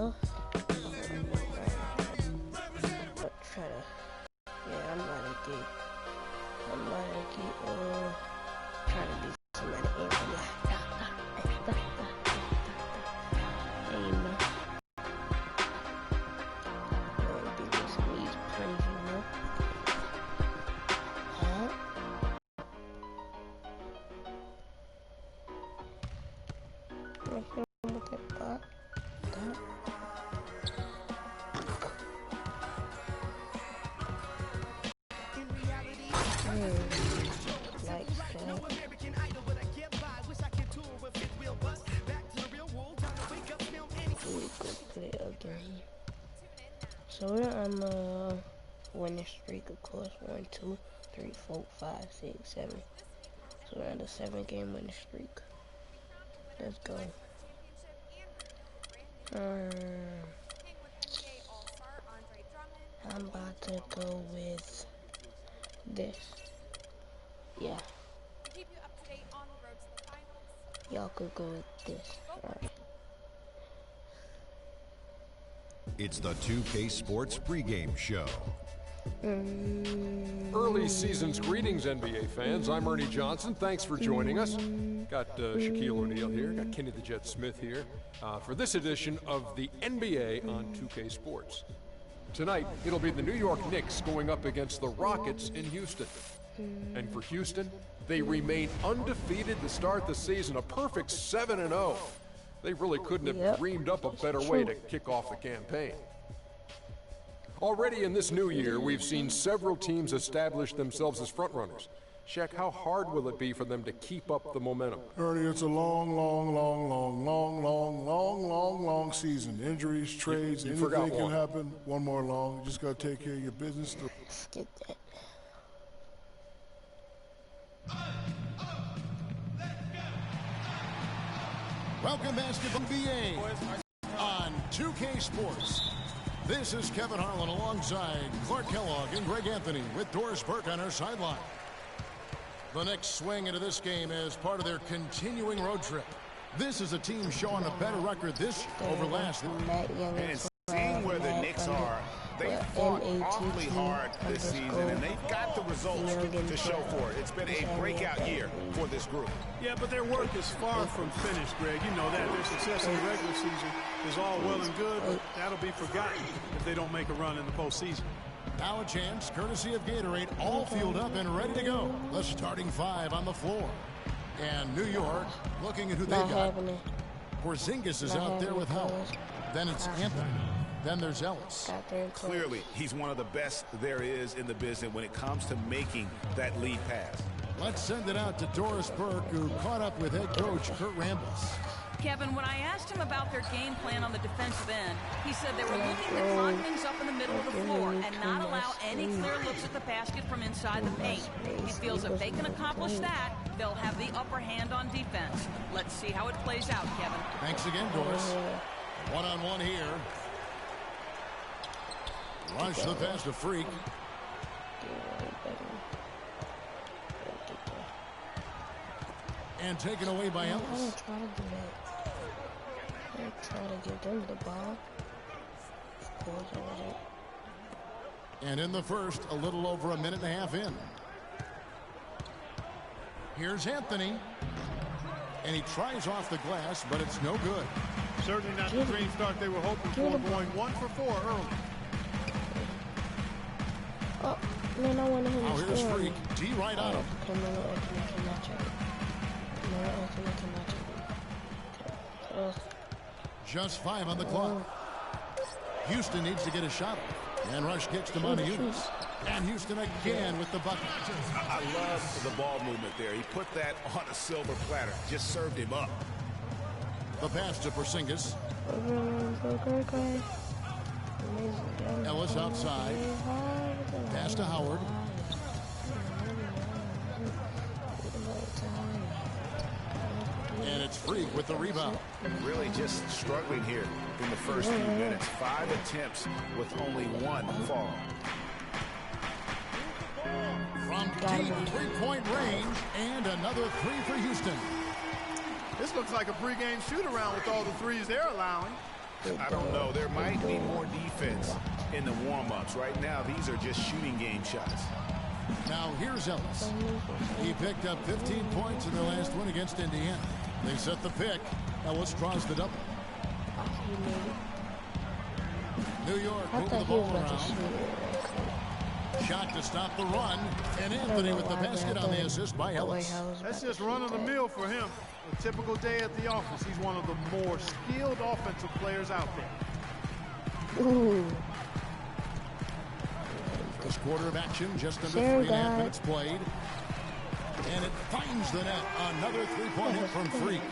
know. But try to, yeah, I'm about to get, trying to do somebody in here. You know. Be with some of these plays, you know. Huh? Look at that. So we're on the winning streak, of course. 1, 2, 3, 4, 5, 6, 7. So we're on the 7-game winning streak. Let's go. I'm about to go with this. Yeah. Y'all could go with this. Alright. It's the 2K Sports pregame show. Early season's greetings, NBA fans. I'm Ernie Johnson. Thanks for joining us. Got Shaquille O'Neal here. Got Kenny the Jet Smith here for this edition of the NBA on 2K Sports. Tonight, it'll be the New York Knicks going up against the Rockets in Houston. And for Houston, they remain undefeated to start the season, a perfect 7-0. They really couldn't have dreamed up a better way to kick off the campaign. Already in this new year, we've seen several teams establish themselves as frontrunners. Shaq, how hard will it be for them to keep up the momentum? Ernie, it's a long season. Injuries, trades, anything can happen. One more long. You just got to take care of your business. Skip that. Welcome Basketball NBA on 2K Sports. This is Kevin Harlan alongside Clark Kellogg and Greg Anthony with Doris Burke on our sideline. The next swing into this game is part of their continuing road trip. This is a team showing a better record this year over last year. And seeing where the Knicks are, they fought awfully hard this season, and they've got the results to show for it. It's been a breakout year for this group. Yeah, but their work is far from finished, Greg. You know that. Their success in the regular season is all well and good, but that'll be forgotten if they don't make a run in the postseason. Now a chance, courtesy of Gatorade, all fueled up and ready to go. The starting 5 on the floor. And New York looking at who they've got. Porzingis is out there with help. Then it's Anthony. Then there's Ellis. Clearly, he's one of the best there is in the business when it comes to making that lead pass. Let's send it out to Doris Burke, who caught up with head coach Kurt Rambis. Kevin, when I asked him about their game plan on the defensive end, he said they were looking to clog things up in the middle of the floor and not allow any clear looks at the basket from inside the paint. He feels if they can accomplish that, they'll have the upper hand on defense. Let's see how it plays out, Kevin. Thanks again, Doris. One-on-one here. Rush the pass to Freak. And taken away by Ellis. I didn't try to do that. I didn't try to give them the ball. Of course I wasn't. And in the first, a little over a minute and a half in. Here's Anthony. And he tries off the glass, but it's no good. Certainly not the dream start they were hoping for, going 1 for 4 early. Oh, man, I wanted him to score. Here's Freak. D right on him. Just 5 on the clock. Houston needs to get a shot. And Rush gets to Mattykilla. And Houston again with the bucket. I love the ball movement there. He put that on a silver platter. Just served him up. The pass to Porzingis. Ellis outside. Pass to Howard. And it's Freak with the rebound. Really just struggling here in the first few minutes. 5 attempts with only 1 fall. From deep three-point range, and another 3 for Houston. This looks like a pregame shoot-around with all the threes they're allowing. I don't know. There might be more defense in the warm-ups. Right now, these are just shooting game shots. Now here's Ellis. He picked up 15 points in their last win against Indiana. They set the pick. Ellis draws the double. New York moving the ball around. Shot to stop the run. And Anthony with the basket on the assist by Ellis. That's just run of the mill for him. A typical day at the office. He's one of the more skilled offensive players out there. Ooh. First quarter of action, just under 3.5 minutes played. And it finds the net. Another three-point hit from Freak.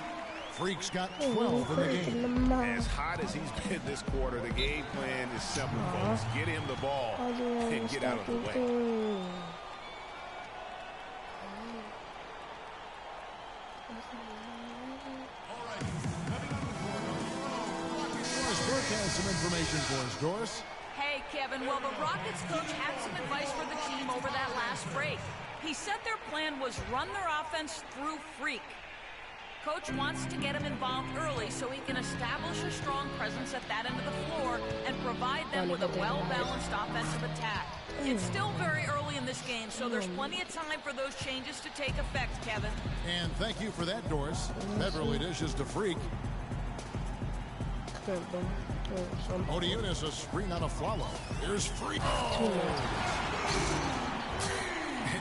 Freak's got 12 in the game. As hot as he's been this quarter, the game plan is simple, folks. Get him the ball and get out of the way. Doris has some information for us, Doris. Hey, Kevin. Well, the Rockets coach had some advice for the team over that last break. He said their plan was run their offense through Freak. Coach wants to get him involved early so he can establish a strong presence at that end of the floor and provide them with a well-balanced offensive attack. It's still very early in this game, so there's plenty of time for those changes to take effect, Kevin. And thank you for that, Doris. Beverly dishes to Freak. Odiunas a screen on a follow. Here's Freak.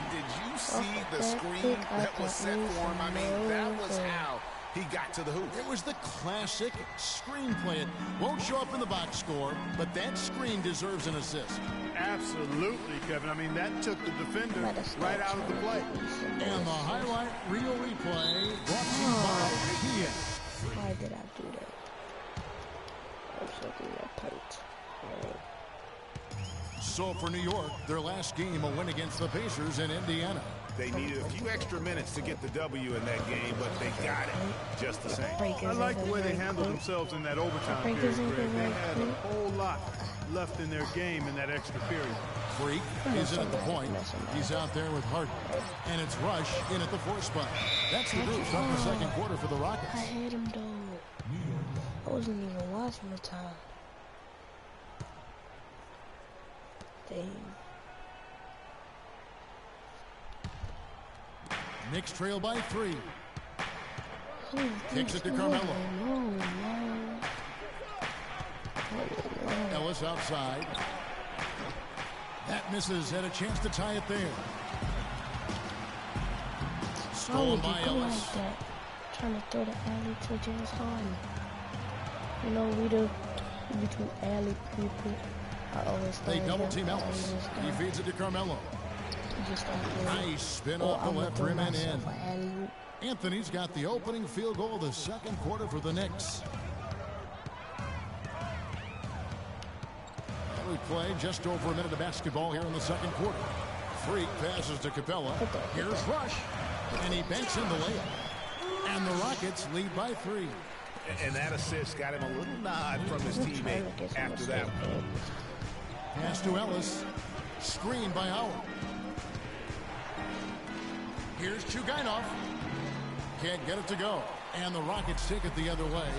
Did you see the screen that was set for him? I mean, that was how he got to the hoop. It was the classic screenplay. It won't show up in the box score, but that screen deserves an assist. Absolutely, Kevin. I mean, that took the defender right out of the play. And the highlight reel replay brought to you by Kia. Why did I do that? I'm sucking that punch. So for New York, their last game, a win against the Pacers in Indiana. They needed a few extra minutes to get the W in that game, but they got it just the same. I like the way they handled themselves in that overtime period, Greg. They had a whole lot left in their game in that extra period. Freak is in at the point. He's out there with Harden. And it's Rush in at the 4 spot. That's the group from the second quarter for the Rockets. I hate him, though. I wasn't even watching the time. Dang. Knicks trail by 3. Kicks it to Carmelo. Ellis outside. That misses. Had a chance to tie it there. Stolen by Ellis. Like trying to throw the alley to James Harden. You know, we do two alley people. They double team Ellis. He feeds it to Carmelo. Nice spin off the left rim and in. Anthony's got the opening field goal of the second quarter for the Knicks. We play just over a minute of basketball here in the second quarter. Freak passes to Capella. Here's Rush. And he banks in the layup. And the Rockets lead by 3. And that assist got him a little nod from his teammate after that one. Pass to Ellis. Screen by Howard. Here's Chugainov. Can't get it to go. And the Rockets take it the other way.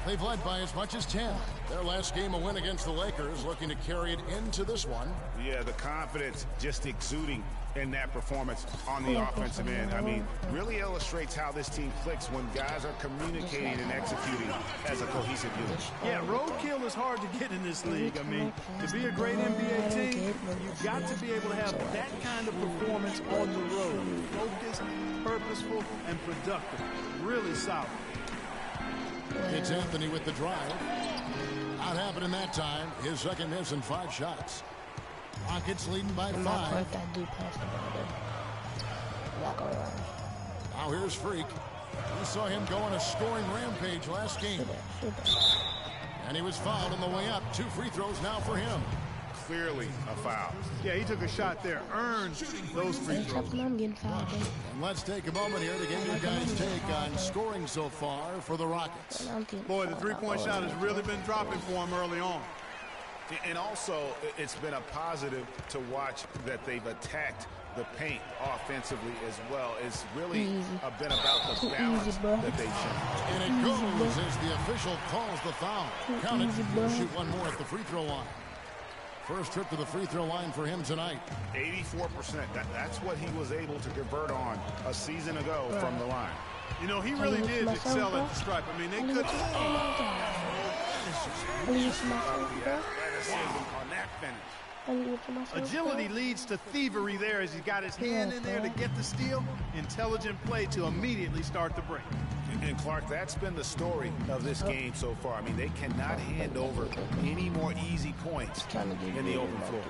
They've led by as much as 10. Their last game a win against the Lakers, looking to carry it into this one. Yeah, the confidence just exuding in that performance on the offensive end. I mean, really illustrates how this team clicks when guys are communicating and executing as a cohesive unit. Yeah, roadkill is hard to get in this league. I mean, to be a great NBA team, you've got to be able to have that kind of performance on the road. Focused, purposeful, and productive. Really solid. It's Anthony with the drive. Not happening that time. His second miss in 5 shots. Rockets leading by 5. Now here's Freak. We saw him go on a scoring rampage last game. And he was fouled on the way up. 2 free throws now for him. Clearly a foul. Yeah, he took a shot there. Earned those free throws. And let's take a moment here to get your guys' take on scoring so far for the Rockets. Boy, the three-point shot has really been dropping for him early on. And also, it's been a positive to watch that they've attacked the paint offensively as well. It's really been about the balance that they've shown. And it goes as the official calls the foul. Count it. He'll shoot one more at the free throw line. First trip to the free throw line for him tonight. 84%. That's what he was able to convert on a season ago from the line. You know, he really did excel at the stripe. I mean, they could. On that finish. Agility leads to thievery there as he got his hand in there to get the steal. Intelligent play to immediately start the break. And Clark, that's been the story of this game so far. I mean, they cannot hand over any more easy points in the open floor.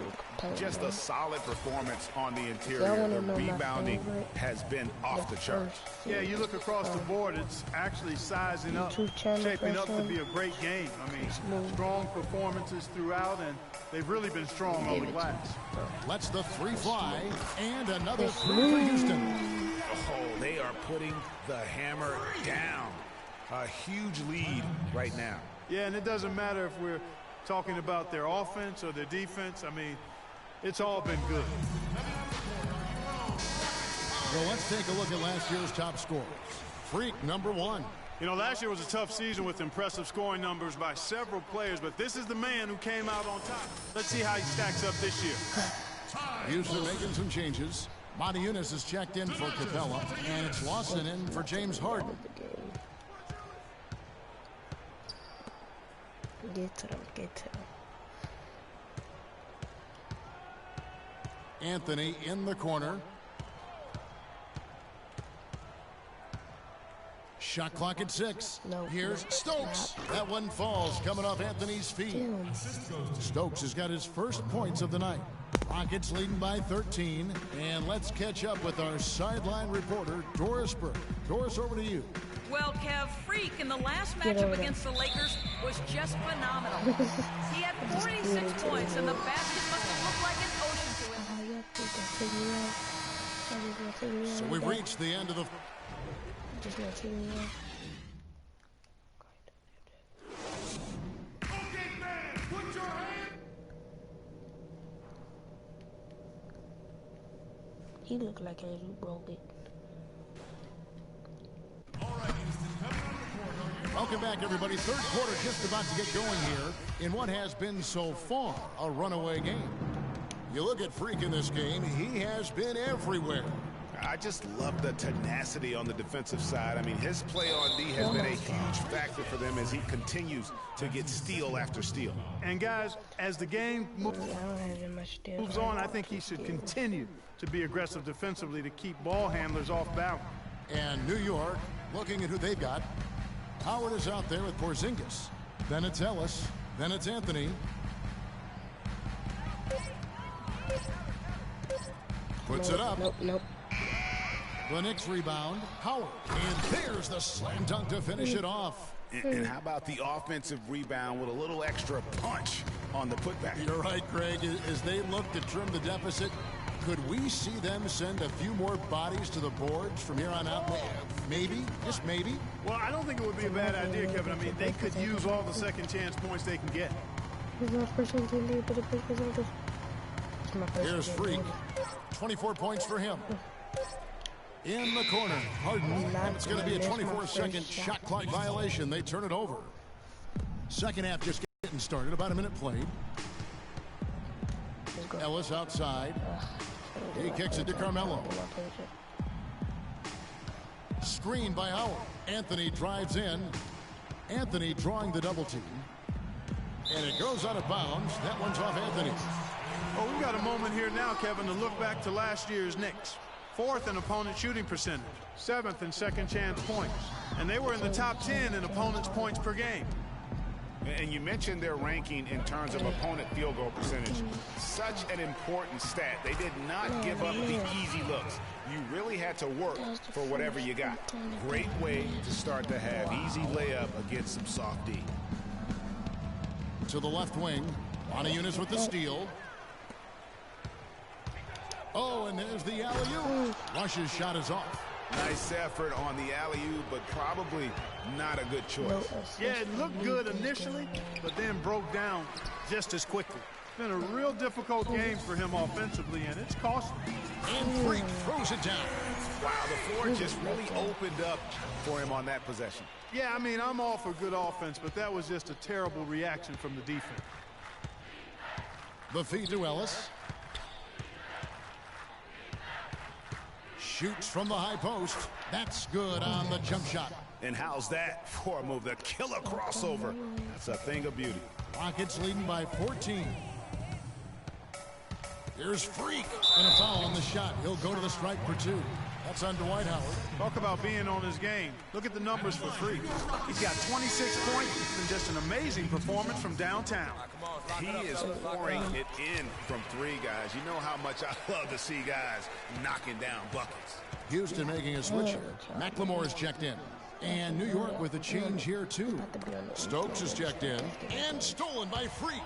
Just a solid performance on the interior. The rebounding has been off the charts. Yeah, you look across the board, it's actually sizing up, shaping up to be a great game. I mean, strong performances throughout, and they've really been strong on the glass. Lets the three fly, and another three for Houston. Oh, they are putting the hammer down. A huge lead right now. Yeah, and it doesn't matter if we're talking about their offense or their defense. I mean, it's all been good. So let's take a look at last year's top scorers. Freak, number 1. You know, last year was a tough season with impressive scoring numbers by several players, but this is the man who came out on top. Let's see how he stacks up this year. Houston making some changes. Mattykilla is checked in for Capella, and it's Lawson in for James Harden. Get to them. Anthony in the corner. Shot clock at 6. Here's Stokes. That one falls, coming off Anthony's feet. Stokes has got his first points of the night. Rockets leading by 13. And let's catch up with our sideline reporter, Doris Burke. Doris, over to you. Well, Kev, Freak in the last matchup against the Lakers was just phenomenal. He had 46 points, and the basket must have looked like an ocean to him. So we've reached the end of the... Just not taking me off. He looked like Andrew broke it. Welcome back, everybody. Third quarter just about to get going here in what has been so far a runaway game. You look at Freak in this game, he has been everywhere. I just love the tenacity on the defensive side. I mean, his play on D has been a huge factor for them as he continues to get steal after steal. And guys, as the game moves on, I think he should continue to be aggressive defensively to keep ball handlers off balance. And New York, looking at who they've got. Howard is out there with Porzingis. Then it's Ellis. Then it's Anthony. Puts it up. Nope. The Knicks rebound. Howard. And there's the slam dunk to finish it off. And how about the offensive rebound with a little extra punch on the putback? You're right, Greg. As they look to trim the deficit, could we see them send a few more bodies to the boards from here on out? Maybe, just maybe. Well, I don't think it would be a bad idea, Kevin. I mean, they could use all the second chance points they can get. Here's Freak. 24 points for him. In the corner, Harden, and it's going to be a 24-second shot clock violation. They turn it over. Second half just getting started, about a minute played. Ellis outside. He kicks it to Carmelo. Screen by Howard. Anthony drives in. Anthony drawing the double team. And it goes out of bounds. That one's off Anthony. Oh, we've got a moment here now, Kevin, to look back to last year's Knicks. 4th in opponent shooting percentage, 7th in second chance points. And they were in the top 10 in opponents' points per game. And you mentioned their ranking in terms of opponent field goal percentage. Such an important stat. They did not give up the easy looks. You really had to work for whatever you got. Great way to start the half. Easy layup against some soft D. To the left wing. Mattykilla with the steal. Oh, and there's the alley-oop. Rush's shot is off. Nice effort on the alley-oop, but probably not a good choice. Yeah, it looked good initially, but then broke down just as quickly. It's been a real difficult game for him offensively, and it's costly. And Freak throws it down. Wow, the floor just really opened up for him on that possession. Yeah, I mean, I'm all for good offense, but that was just a terrible reaction from the defense. The feed to Ellis. Shoots from the high post. That's good on the jump shot. And how's that for a move? The killer crossover. That's a thing of beauty. Rockets leading by 14. Here's Freak. And a foul on the shot. He'll go to the stripe for 2. That's on Dwight Howard. Talk about being on his game. Look at the numbers for Freak. He's got 26 points and just an amazing performance from downtown. He is pouring it in from 3, guys. You know how much I love to see guys knocking down buckets. Houston making a switch here. McLemore is checked in. And New York with a change here, too. Stokes is checked in. And stolen by Freak.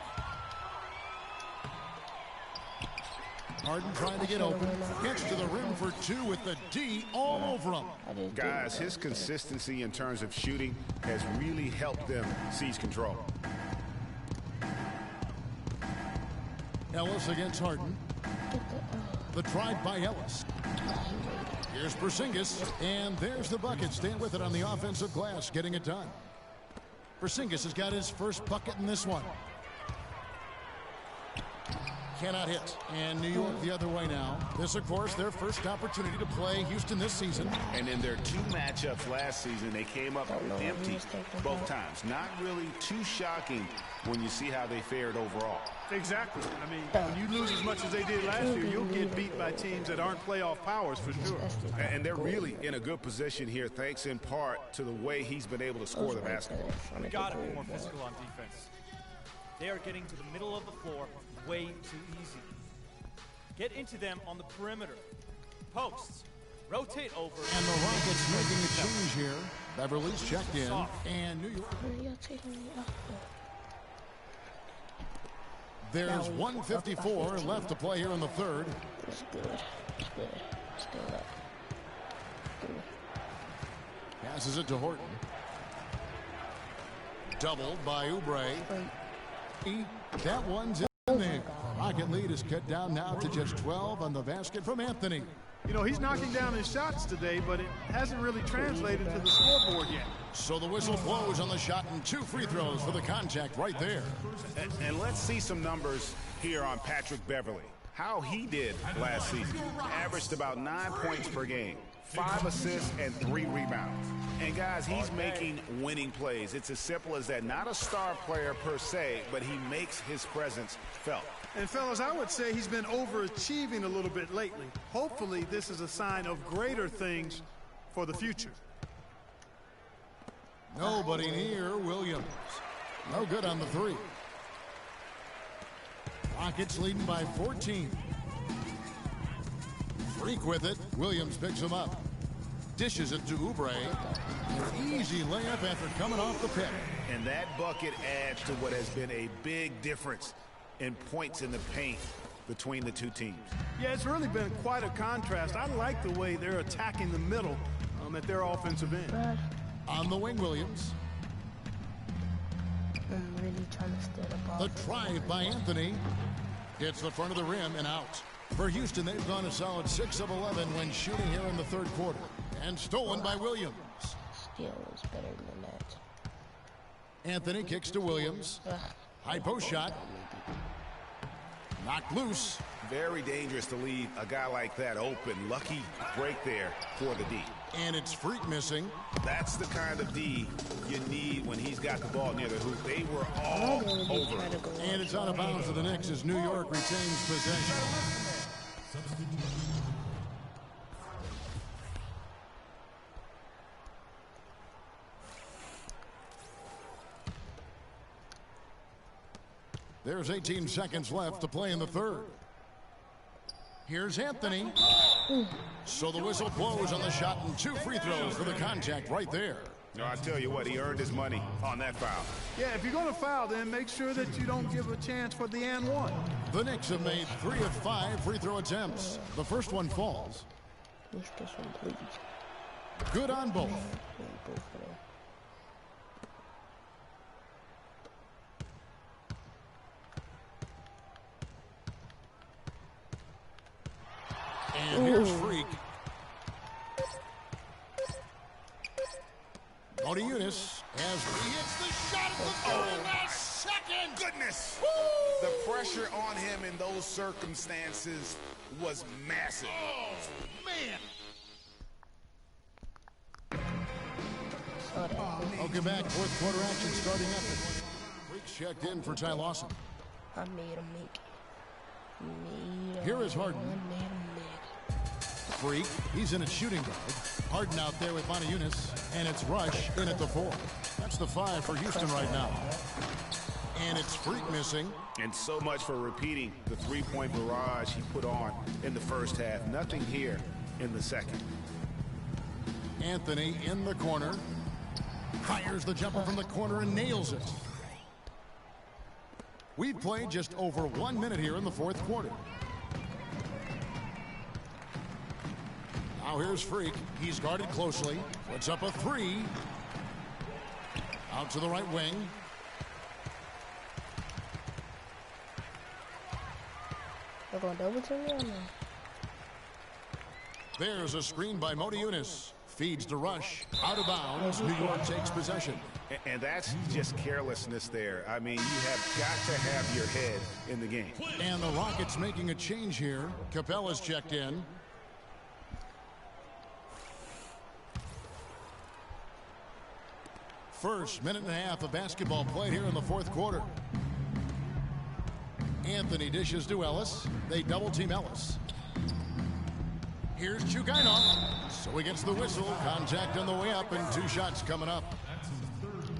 Harden trying to get open. Gets to the rim for 2 with the D all over him. Guys, his consistency in terms of shooting has really helped them seize control. Ellis against Harden. The drive by Ellis. Here's Porzingis, and there's the bucket. Staying with it on the offensive glass, getting it done. Porzingis has got his first bucket in this one. Cannot hit. And New York the other way now. This, of course, their first opportunity to play Houston this season. And in their 2 matchups last season, they came up empty both times. Not really too shocking when you see how they fared overall. Exactly. I mean, when you lose as much as they did last year, you'll get beat by teams that aren't playoff powers for sure. And they're really in a good position here, thanks in part to the way he's been able to score the basketball. We got to be more physical on defense. They are getting to the middle of the floor way too easy. Get into them on the perimeter. Posts. Rotate over. And the Rockets making a change here. Beverly's checked in. And New York. There's 154 left to play here in the third. It's good. It's good. Still up. Passes it to Horton. Doubled by Oubre. That one's in there. Rocket lead is cut down now to just 12 on the basket from Anthony. You know, he's knocking down his shots today, but it hasn't really translated to the scoreboard yet. So the whistle blows on the shot and 2 free throws for the contact right there. And let's see some numbers here on Patrick Beverly. How he did last season. Averaged about 9 points per game, 5 assists and 3 rebounds. And guys, he's making winning plays. It's as simple as that. Not a star player per se, but he makes his presence felt. And fellas, I would say he's been overachieving a little bit lately. Hopefully this is a sign of greater things for the future. Nobody near Williams. No good on the 3. Rockets leading by 14. Freak with it. Williams picks him up. Dishes it to Oubre. An easy layup after coming off the pick. And that bucket adds to what has been a big difference in points in the paint between the 2 teams. Yeah, it's really been quite a contrast. I like the way they're attacking the middle at their offensive end. On the wing, Williams. I'm really trying to steal the ball. The drive by Anthony. Hits the front of the rim and out. For Houston, they've gone a solid 6 of 11 when shooting here in the third quarter. And stolen by Williams. Steal is better than that. Anthony kicks to Williams. High post shot. Knocked loose. Very dangerous to leave a guy like that open. Lucky break there for the D. And it's Freak missing. That's the kind of D you need when he's got the ball near the hoop. They were all over. And it's out of bounds to the Knicks as New York retains possession. There's 18 seconds left to play in the third. Here's Anthony. So the whistle blows on the shot and 2 free throws for the contact right there. No, I tell you what, he earned his money on that foul. Yeah, if you're going to foul, then make sure that you don't give a chance for the and 1. The Knicks have made 3 of 5 free throw attempts. The first one falls. Good on both. And here's Freak. Mattykilla as he hits the shot at the very last second. Goodness! The pressure on him in those circumstances was massive. Oh, man. Welcome back. Fourth quarter action starting up. Freak's checked in for Ty Lawson. I made him make it. Here is Harden. Freak, he's in at shooting guard. Harden out there with Mattykilla, and it's Rush in at the 4. That's the 5 for Houston right now. And it's Freak missing. And so much for repeating the three-point barrage he put on in the first half. Nothing here in the second. Anthony in the corner. Fires the jumper from the corner and nails it. We've played just over 1 minute here in the fourth quarter. Now here's Freak. He's guarded closely. Puts up a 3. Out to the right wing. They're going double to me or no? There's a screen by Mattykilla. Feeds to Rush. Out of bounds. New York takes possession. And that's just carelessness there. I mean, you have got to have your head in the game. And the Rockets making a change here. Capella's checked in. First minute and a half of basketball played here in the fourth quarter. Anthony dishes to Ellis. They double team Ellis. Here's Chugainov. So he gets the whistle. Contact on the way up and 2 shots coming up.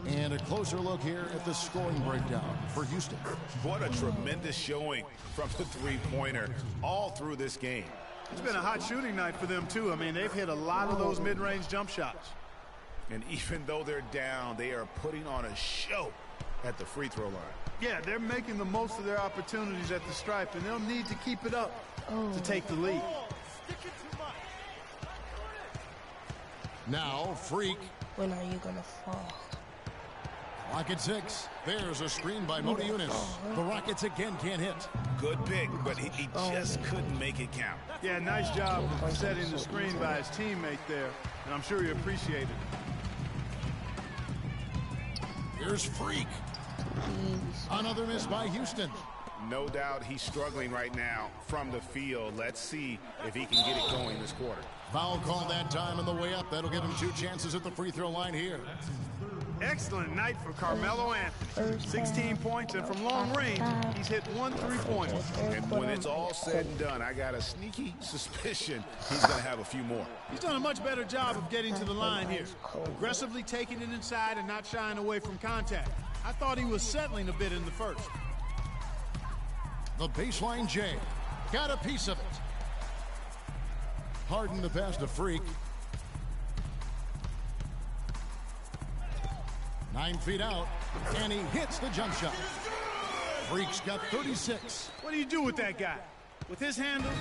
And a closer look here at the scoring breakdown for Houston. What a tremendous showing from the three-pointer all through this game. It's been a hot shooting night for them, too. I mean, they've hit a lot of those mid-range jump shots. And even though they're down, they are putting on a show at the free throw line. Yeah, they're making the most of their opportunities at the stripe, and they'll need to keep it up to take the lead. Now, Freak. When are you going to fall? Clock at 6. There's a screen by Mattykilla. The Rockets again can't hit. Good pick, but he just couldn't make it count. Yeah, nice job of setting the screen by his teammate there, and I'm sure he appreciated it. Here's Freak. Another miss by Houston. No doubt he's struggling right now from the field. Let's see if he can get it going this quarter. Foul call that time on the way up. That'll give him 2 chances at the free throw line here. Excellent night for Carmelo Anthony. 16 points, and from long range, he's hit 1 3-pointer. And when it's all said and done, I got a sneaky suspicion he's going to have a few more. He's done a much better job of getting to the line here. Aggressively taking it inside and not shying away from contact. I thought he was settling a bit in the first. The baseline J. Got a piece of it. Harden the pass to Freak. 9 feet out, and he hits the jump shot. Freak's got 36. What do you do with that guy? With his handles,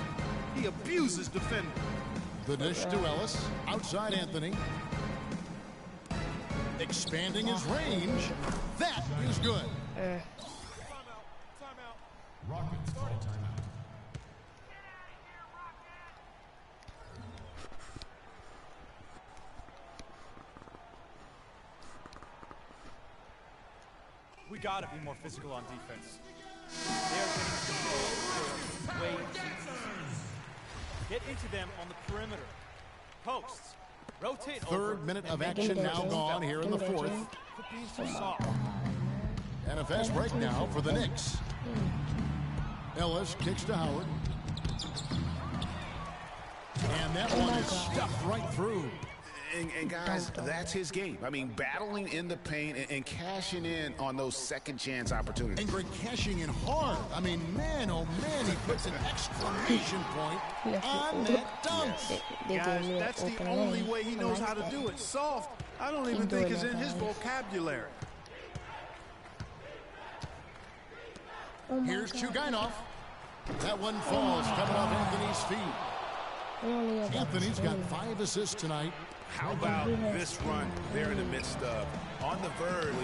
he abuses defenders. The dish to Ellis. Outside Anthony. Expanding his range. That is good. Rockets call timeout. We gotta be more physical on defense. They are getting to the way too easy. Get into them on the perimeter. Posts. Rotate over. Third minute of action now gone here in the fourth. Quit being so soft. And a fast break now for the Knicks. Ellis kicks to Howard. And that one is stuffed right through. And guys, that's his game. I mean, battling in the paint and cashing in on those second chance opportunities. And Greg cashing in hard. I mean, man, oh man, he puts an exclamation point on that dunk. Guys, that's the only way he knows how to do it. Soft, I don't even think is in his vocabulary. Here's Chugainov. That one falls coming off Anthony's feet. Anthony's got 5 assists tonight. How about this run they're in the midst of? On the verge.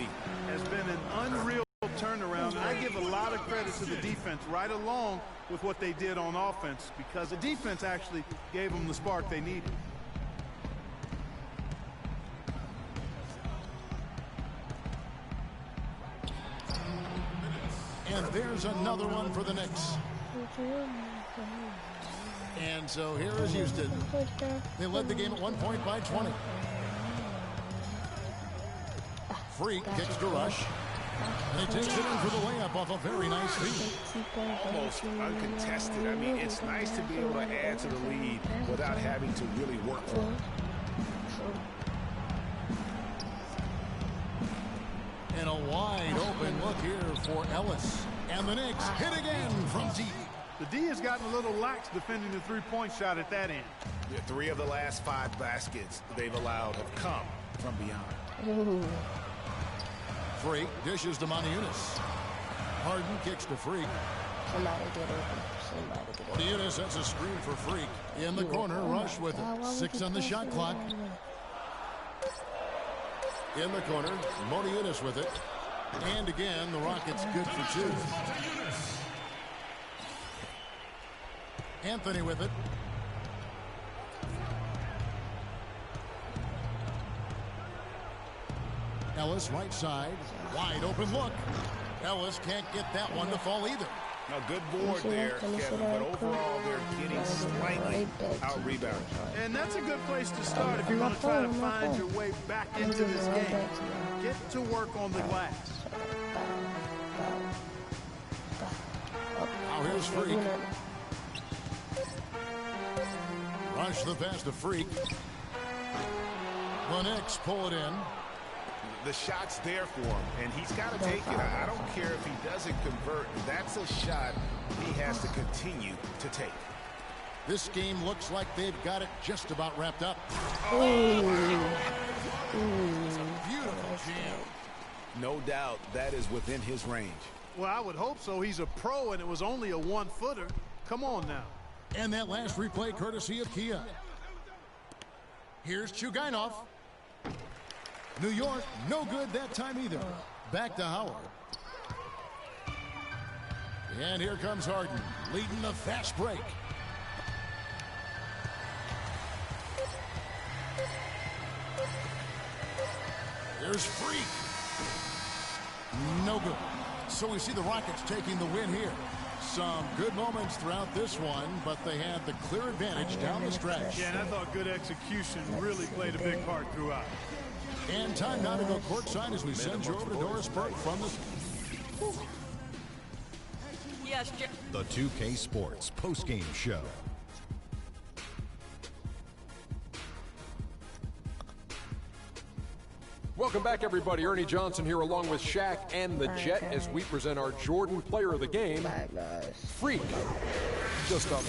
Has been an unreal turnaround, and I give a lot of credit to the defense right along with what they did on offense, because the defense actually gave them the spark they needed. And there's another one for the Knicks. And so here is Houston. They led the game at 1 point by 20. Freak kicks to Rush. And he takes it in for the layup off a very nice feed. Almost uncontested. I mean, it's nice to be able to add to the lead without having to really work for it. And a wide open look here for Ellis. And the Knicks hit again from deep. The D has gotten a little lax defending the three-point shot at that end. Yeah, 3 of the last 5 baskets they've allowed have come from beyond. Ooh. Freak dishes to Mattykilla. Harden kicks to Freak. Somebody get open. Somebody get open. Mattykilla sets a screen for Freak. In the corner, Rush with it. 6 on the shot clock. In the corner, Mattykilla with it. And again, the Rockets good for 2. Anthony with it. Ellis right side. Wide open look. Ellis can't get that one to fall either. Now, good board there, Kevin, but overall they're getting slightly out-rebounded. And that's a good place to start if you're going to try to find your way back into this game. Get to work on the glass. Now here's Freak. Rush the pass to Freak. The Knicks pull it in. The shot's there for him, and he's got to take it. I don't care if he doesn't convert. That's a shot he has to continue to take. This game looks like they've got it just about wrapped up. Beautiful jam. No doubt that is within his range. Well, I would hope so. He's a pro, and it was only a 1-footer. Come on now. And that last replay courtesy of Kia. Here's Chugainov. New York, no good that time either. Back to Howard. And here comes Harden, leading the fast break. Here's Freak. No good. So we see the Rockets taking the win here. Some good moments throughout this one, but they had the clear advantage down the stretch. Yeah, and I thought good execution really played a big part throughout. And time now to go courtside as we send you over to Doris Burke from the... Yes, The 2K Sports postgame show. Welcome back, everybody. Ernie Johnson here along with Shaq and the Jet as we present our Jordan Player of the Game, Freak. Just up.